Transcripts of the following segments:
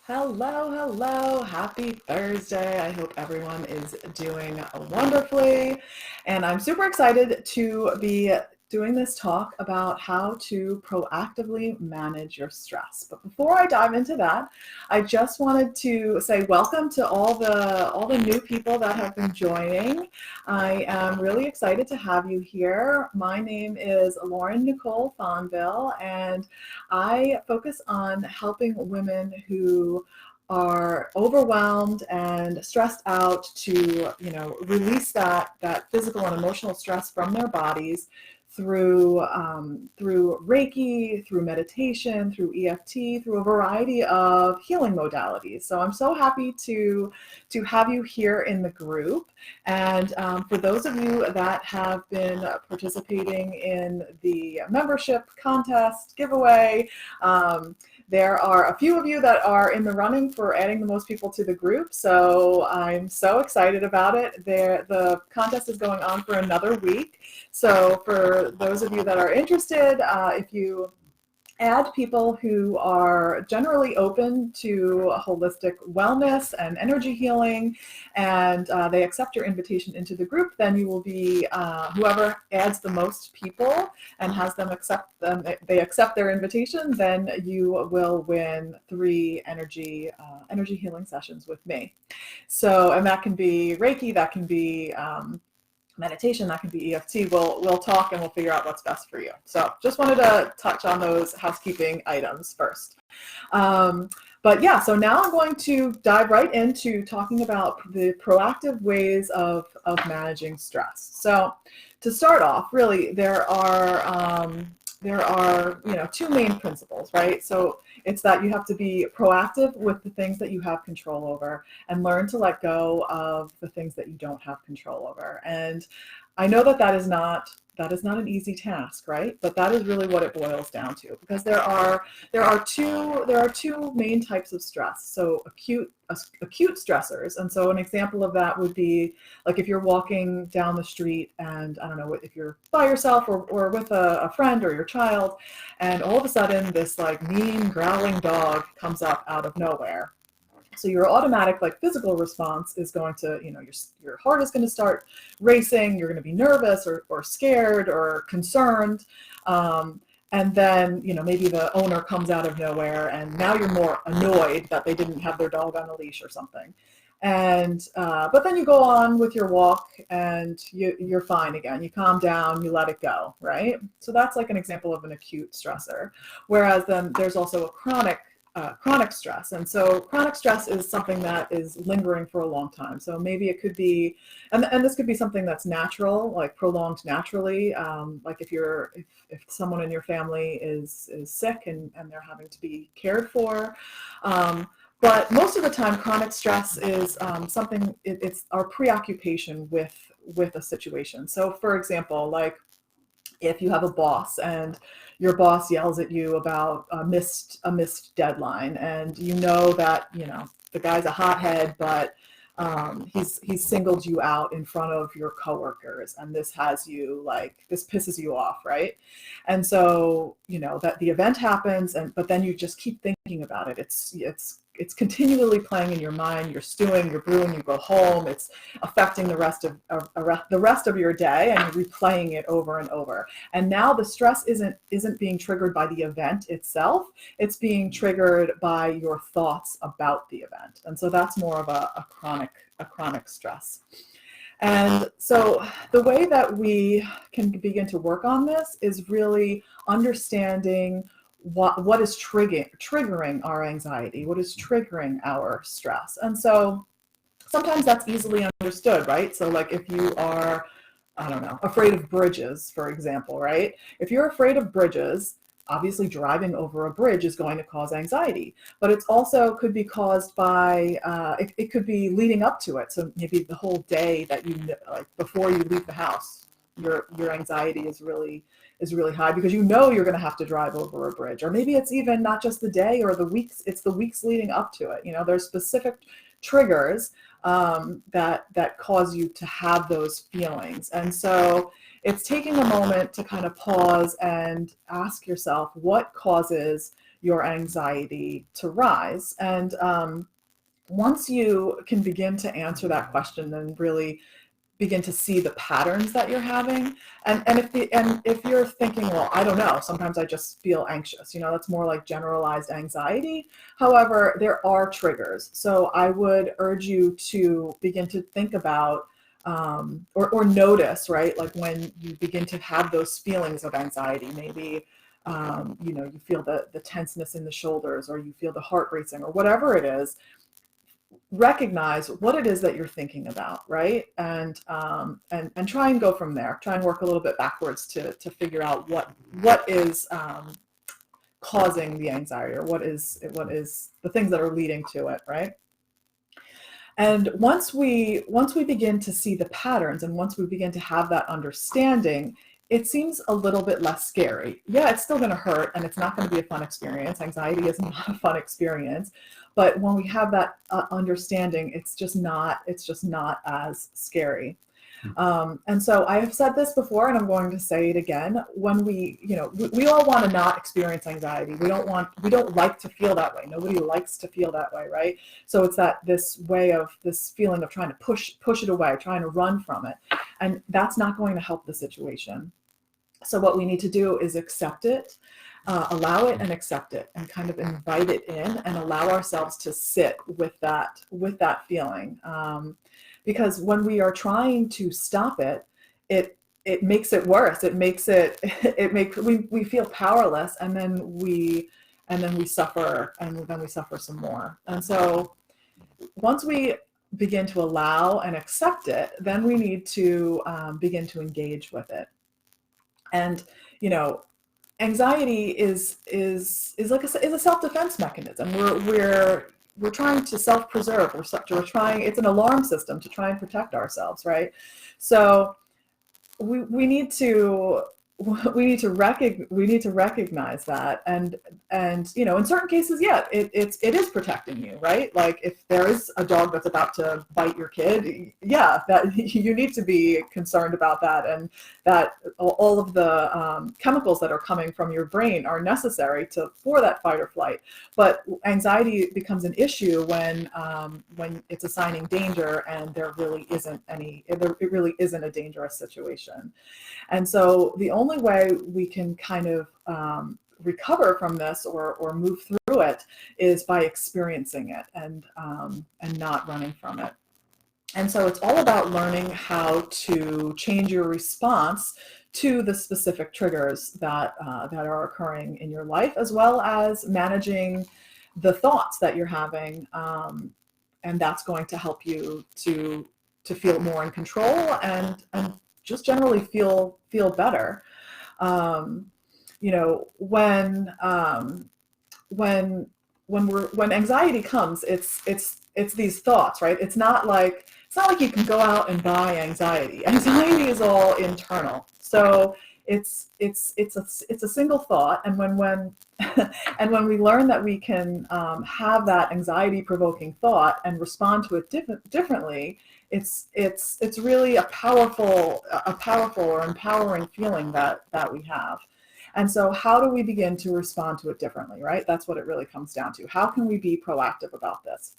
Hello, hello. Happy Thursday. I hope everyone is doing wonderfully. And I'm super excited to be doing this talk about how to proactively manage your stress. But before I dive into that, I just wanted to say welcome to all the new people that have been joining. I am really excited to have you here. My name is Lauren Nicole Fonville, and I focus on helping women who are overwhelmed and stressed out to, release that physical and emotional stress from their bodies through Reiki, through meditation, through EFT, through a variety of healing modalities. So I'm so happy to have you here in the group. And for those of you that have been participating in the membership contest giveaway, there are a few of you that are in the running for adding the most people to the group, so I'm so excited about it. The contest is going on for another week, so for those of you that are interested, if you add people who are generally open to holistic wellness and energy healing, and they accept your invitation into the group, then you will be, whoever adds the most people and has them accept them, they accept their invitation, then you will win 3 energy healing sessions with me. So, and that can be Reiki, that can be meditation, that can be EFT. We'll talk and we'll figure out what's best for you. So just wanted to touch on those housekeeping items first. But yeah, so now I'm going to dive right into talking about the proactive ways of managing stress. So to start off, really, there are 2 main principles, right? So it's that you have to be proactive with the things that you have control over and learn to let go of the things that you don't have control over. And I know that is not an easy task, right? But that is really what it boils down to, because there are two main types of stress. So acute stressors. And so an example of that would be like if you're walking down the street and I don't know if you're by yourself or with a friend or your child, and all of a sudden this like mean growling dog comes up out of nowhere. So your automatic physical response is going to, your heart is going to start racing. You're going to be nervous or scared or concerned. And then, maybe the owner comes out of nowhere and now you're more annoyed that they didn't have their dog on a leash or something. And, but then you go on with your walk and you're fine again. You calm down, you let it go, right? So that's like an example of an acute stressor. Whereas then there's also a chronic stress. And so chronic stress is something that is lingering for a long time. So maybe it could be, and this could be something that's natural, like prolonged naturally. Like if someone in your family is sick and they're having to be cared for. But most of the time, chronic stress is something, it's our preoccupation with a situation. So for example, like if you have a boss and your boss yells at you about a missed deadline, and you know that the guy's a hothead, but he's singled you out in front of your coworkers, and this pisses you off, right? And so that the event happens, but then you just keep thinking about it. It's continually playing in your mind. You're stewing, you're brewing. You go home. It's affecting the rest of your day, and you're replaying it over and over. And now the stress isn't being triggered by the event itself. It's being triggered by your thoughts about the event. And so that's more of a chronic stress. And so the way that we can begin to work on this is really understanding what is triggering our anxiety, what is triggering our stress. And so sometimes that's easily understood, right? So like if you are, I don't know, afraid of bridges, for example, right? If you're afraid of bridges, obviously driving over a bridge is going to cause anxiety, but it's also could be caused by, it could be leading up to it. So maybe the whole day that before you leave the house, your anxiety is really high because you're going to have to drive over a bridge. Or maybe it's even not just the day or the weeks, it's the weeks leading up to it. There's specific triggers that cause you to have those feelings. And so it's taking a moment to kind of pause and ask yourself what causes your anxiety to rise. And once you can begin to answer that question and really begin to see the patterns that you're having, and if you're thinking, well, I don't know, sometimes I just feel anxious, that's more like generalized anxiety. However, there are triggers. So I would urge you to begin to think about or notice, right? Like when you begin to have those feelings of anxiety, maybe you feel the tenseness in the shoulders, or you feel the heart racing, or whatever it is. Recognize what it is that you're thinking about, right? And try and go from there. Try and work a little bit backwards to figure out what is causing the anxiety, or what is the things that are leading to it, right? And once we begin to see the patterns, and once we begin to have that understanding, it seems a little bit less scary. Yeah, it's still going to hurt, and it's not going to be a fun experience. Anxiety is not a fun experience, but when we have that understanding, it's just not as scary. And so I have said this before, and I'm going to say it again. When we all want to not experience anxiety. We don't like to feel that way. Nobody likes to feel that way, right? So it's this feeling of trying to push it away, trying to run from it. And that's not going to help the situation. So what we need to do is accept it, allow it and accept it, and kind of invite it in, and allow ourselves to sit with that feeling. Because when we are trying to stop it, it makes it worse. We feel powerless, and then we suffer, and then we suffer some more. And so once we begin to allow and accept it, then we need to begin to engage with it. And anxiety is like a self-defense mechanism. We're trying to self-preserve. We're trying. It's an alarm system to try and protect ourselves, right? So we need to recognize that, and in certain cases, yeah, it is protecting you, right? Like if there is a dog that's about to bite your kid, yeah, that you need to be concerned about that, and that all of the chemicals that are coming from your brain are necessary for that fight or flight. But anxiety becomes an issue when it's assigning danger, and there really isn't a dangerous situation. And so the only way we can kind of recover from this or move through it is by experiencing it and not running from it. And so it's all about learning how to change your response to the specific triggers that are occurring in your life, as well as managing the thoughts that you're having. And that's going to help you to feel more in control and just generally feel better. When anxiety comes, it's these thoughts, right? It's not like you can go out and buy anxiety. Anxiety is all internal. So it's a single thought, and when and when we learn that we can have that anxiety-provoking thought and respond to it differently, it's really a powerful or empowering feeling that we have. And so how do we begin to respond to it differently, right? That's what it really comes down to. How can we be proactive about this?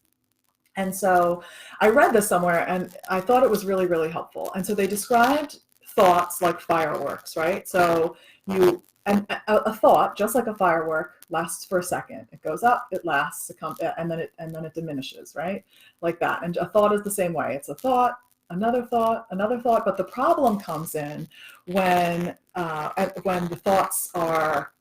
And so I read this somewhere, and I thought it was really, really helpful. And so they described thoughts like fireworks, right? So a thought, just like a firework, lasts for a second. It goes up, it lasts, it comes, and then it diminishes, right? Like that. And a thought is the same way. It's a thought, another thought, another thought. But the problem comes in when the thoughts are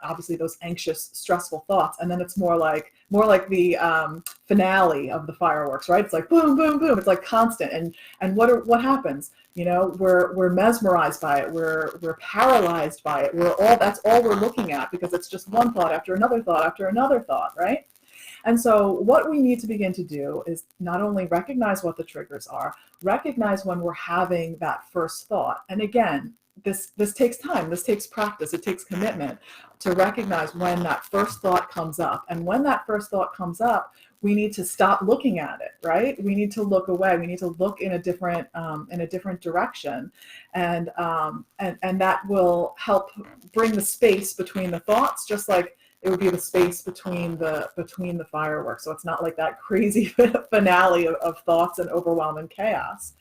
obviously those anxious, stressful thoughts, and then it's more like the finale of the fireworks, right? It's like boom, boom, boom. It's like constant. And what happens? We're mesmerized by it. We're paralyzed by it. That's all we're looking at, because it's just one thought after another thought after another thought, right? And so what we need to begin to do is not only recognize what the triggers are, recognize when we're having that first thought. And again, this takes time, this takes practice, it takes commitment to recognize when that first thought comes up. And when that first thought comes up, we need to stop looking at it, right? We need to look away. We need to look in a different direction, and that will help bring the space between the thoughts, just like it would be the space between the fireworks. So it's not like that crazy finale of thoughts and overwhelming chaos.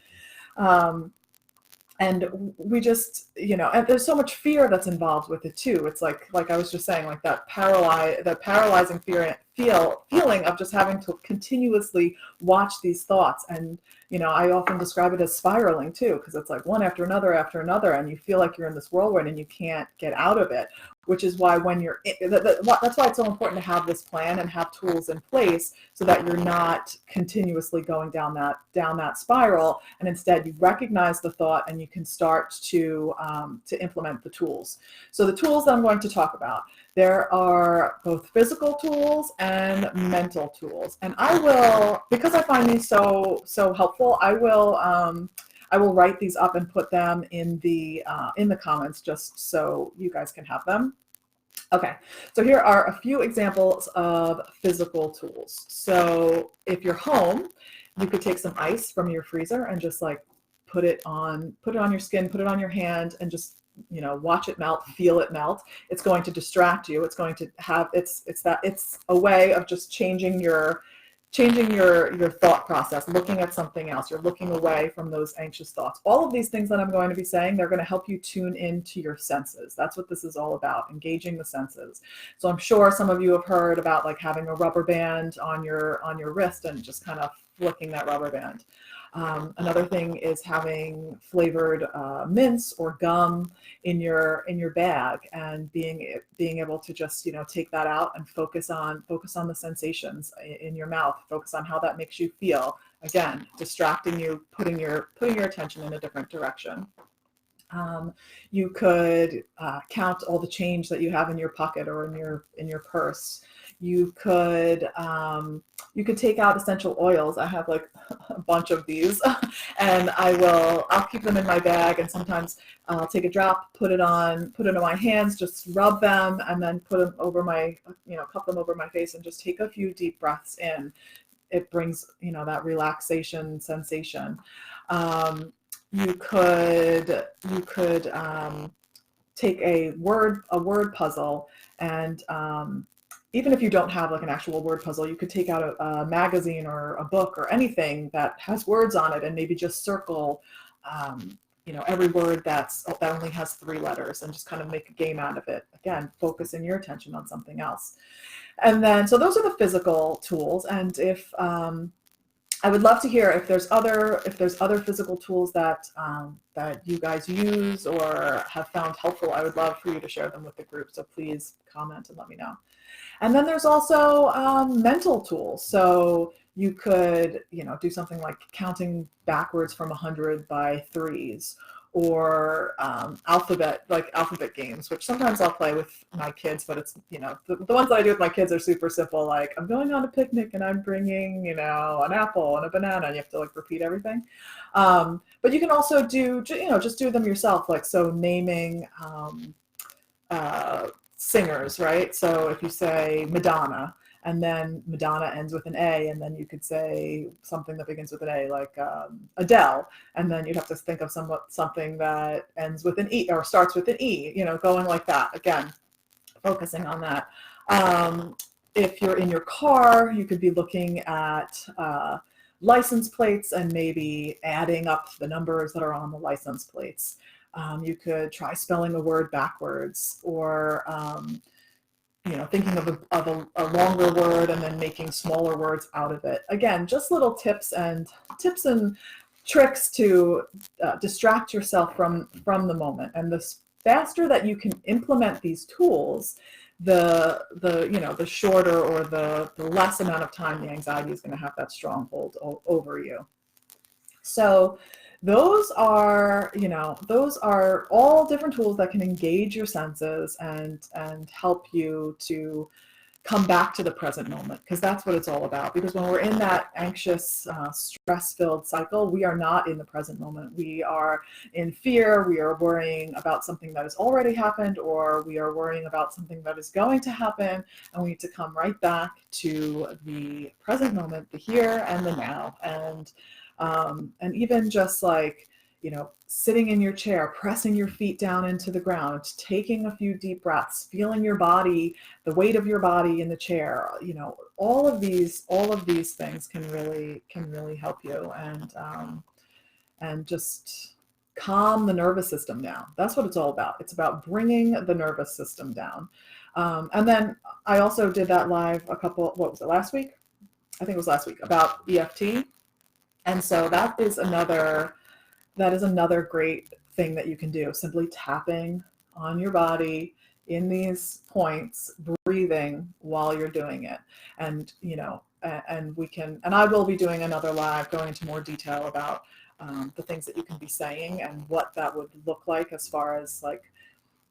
And we just, and there's so much fear that's involved with it too. It's like I was just saying, like that paralyzing feeling of just having to continuously watch these thoughts. And, I often describe it as spiraling too, because it's like one after another, and you feel like you're in this whirlwind and you can't get out of it, which is why when you're, that's why it's so important to have this plan and have tools in place so that you're not continuously going down that spiral, and instead you recognize the thought and you can start to implement the tools. So the tools that I'm going to talk about, there are both physical tools and mental tools. And I will, because I find these so helpful, I will write these up and put them in the comments just so you guys can have them. Okay, so here are a few examples of physical tools. So if you're home, you could take some ice from your freezer and just like put it on your skin, put it on your hand, and just watch it melt, feel it melt. It's going to distract you. It's going to have it's a way of just changing your thought process, looking at something else. You're looking away from those anxious thoughts. All of these things that I'm going to be saying, they're going to help you tune into your senses. That's what this is all about, engaging the senses. So I'm sure some of you have heard about like having a rubber band on your wrist and just kind of flicking that rubber band. Another thing is having flavored mints or gum in your bag, and being able to just take that out and focus on the sensations in your mouth, focus on how that makes you feel. Again, distracting you, putting your attention in a different direction. You could count all the change that you have in your pocket or in your purse. You could take out essential oils. I have like a bunch of these, and I'll keep them in my bag, and sometimes I'll take a drop, put it on my hands, just rub them, and then put them over my, cup them over my face, and just take a few deep breaths in. It brings that relaxation sensation. You could take a word puzzle, and even if you don't have like an actual word puzzle, you could take out a magazine or a book or anything that has words on it, and maybe just circle every word that only has 3 letters, and just kind of make a game out of it. Again, focusing your attention on something else. And then, so those are the physical tools. And if I would love to hear if there's other physical tools that you guys use or have found helpful. I would love for you to share them with the group. So please comment and let me know. And then there's also mental tools. So you could do something like counting backwards from 100 by 3s, or alphabet games, which sometimes I'll play with my kids, but it's, the ones that I do with my kids are super simple. Like, I'm going on a picnic and I'm bringing, an apple and a banana, and you have to like repeat everything. But you can also do, just do them yourself. Like, so naming singers, right? So if you say Madonna, and then Madonna ends with an A, and then you could say something that begins with an A, like Adele, and then you'd have to think of something that ends with an E or starts with an E, going like that. Again, focusing on that. If you're in your car, you could be looking at license plates and maybe adding up the numbers that are on the license plates. You could try spelling a word backwards, or thinking of a longer word and then making smaller words out of it. Again, just little tips and tricks to distract yourself from the moment. And the faster that you can implement these tools, the shorter or the less amount of time the anxiety is going to have that stronghold over you. So those are all different tools that can engage your senses and help you to come back to the present moment, because that's what it's all about. Because when we're in that anxious, stress-filled cycle, we are not in the present moment. We are in fear. We are worrying about something that has already happened, or we are worrying about something that is going to happen, and we need to come right back to the present moment, the here and the now. And even just like, sitting in your chair, pressing your feet down into the ground, taking a few deep breaths, feeling your body, the weight of your body in the chair, all of these things can really help you and just calm the nervous system down. That's what it's all about. It's about bringing the nervous system down. And then I also did that live what was it, last week? I think it was last week, about EFT. And so that is another great thing that you can do. Simply tapping on your body in these points, breathing while you're doing it. And, and I will be doing another live going into more detail about the things that you can be saying and what that would look like as far as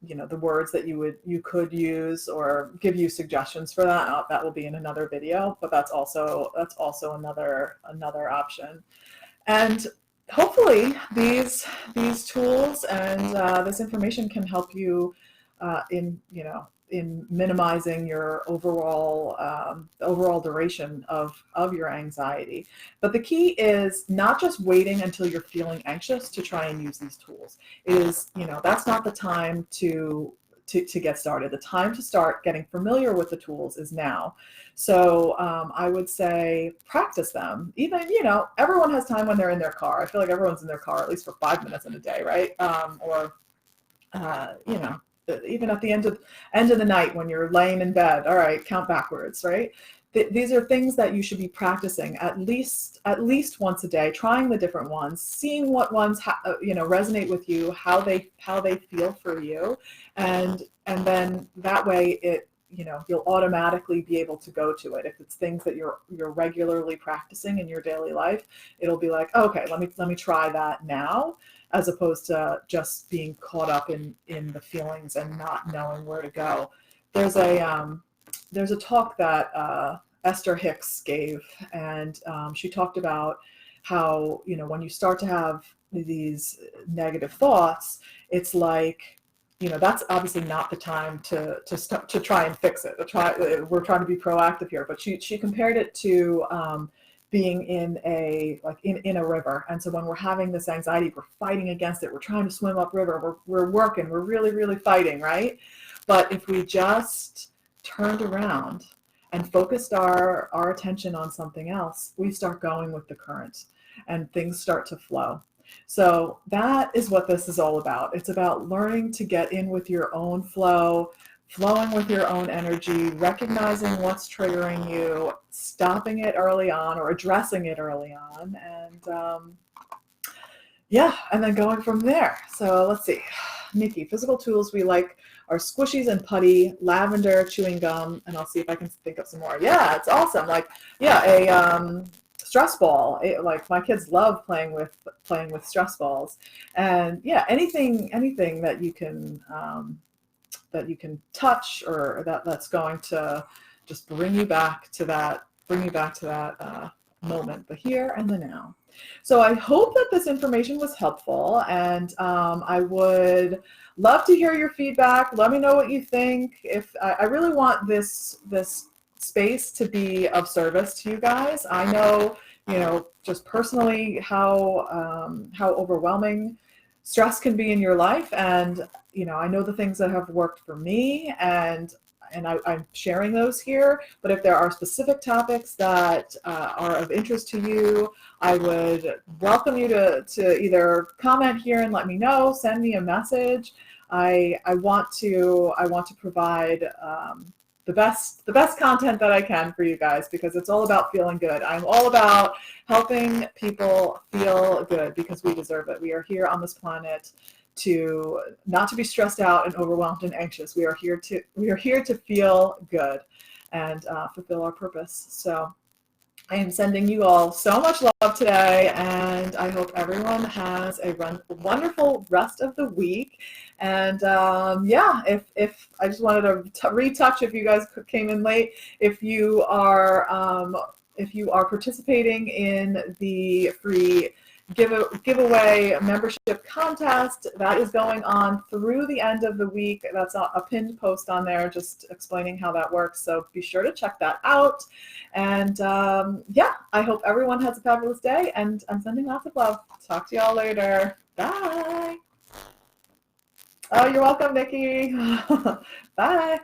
the words that you could use, or give you suggestions for that. That will be in another video, but that's also another option. And hopefully these tools and this information can help you in minimizing your overall duration of your anxiety. But the key is not just waiting until you're feeling anxious to try and use these tools. It is, that's not the time to get started. The time to start getting familiar with the tools is now. So I would say practice them. Even, everyone has time when they're in their car. I feel like everyone's in their car at least for 5 minutes in a day, right? Even at the end of the night when you're laying in bed, all right, count backwards, right? These are things that you should be practicing at least once a day, trying the different ones, seeing what ones resonate with you, how they feel for you, and then that way you'll automatically be able to go to it. If it's things that you're regularly practicing in your daily life, it'll be like, okay, let me try that now, as opposed to just being caught up in the feelings and not knowing where to go. There's a talk that Esther Hicks gave, and she talked about how, when you start to have these negative thoughts, it's like, that's obviously not the time to try and fix it. We're trying to be proactive here, but she compared it to being in a river. And so when we're having this anxiety, we're fighting against it. We're trying to swim upriver. We're working. We're really, really fighting, right? But if we just turned around and focused our attention on something else, we start going with the current and things start to flow. So that is what this is all about. It's about learning to get in with your own flow, flowing with your own energy, recognizing what's triggering you, stopping it early on or addressing it early on, and and then going from there. So let's see. Nikki, physical tools we like are squishies and putty, lavender, chewing gum, and I'll see if I can think of some more. Yeah, it's awesome. A stress ball. Like my kids love playing with stress balls, and anything that you can touch, or that's going to just bring you back to that moment, the here and the now. So I hope that this information was helpful, and I would love to hear your feedback. Let me know what you think. If I really want this space to be of service to you guys. I know, just personally how overwhelming stress can be in your life, and I know the things that have worked for me, and I'm sharing those here. But if there are specific topics that are of interest to you, I would welcome you to either comment here and let me know, send me a message. I want to provide the best content that I can for you guys, because it's all about feeling good. I'm all about helping people feel good, because we deserve it. We are here on this planet not to be stressed out and overwhelmed and anxious. We are here to feel good and fulfill our purpose. So I am sending you all so much love today, and I hope everyone has a wonderful rest of the week. And if I just wanted to retouch, if you guys came in late, if you are participating in the free giveaway membership contest that is going on through the end of the week. That's a pinned post on there just explaining how that works. So be sure to check that out. And I hope everyone has a fabulous day, and I'm sending lots of love. Talk to y'all later. Bye. Oh, you're welcome, Nikki. Bye.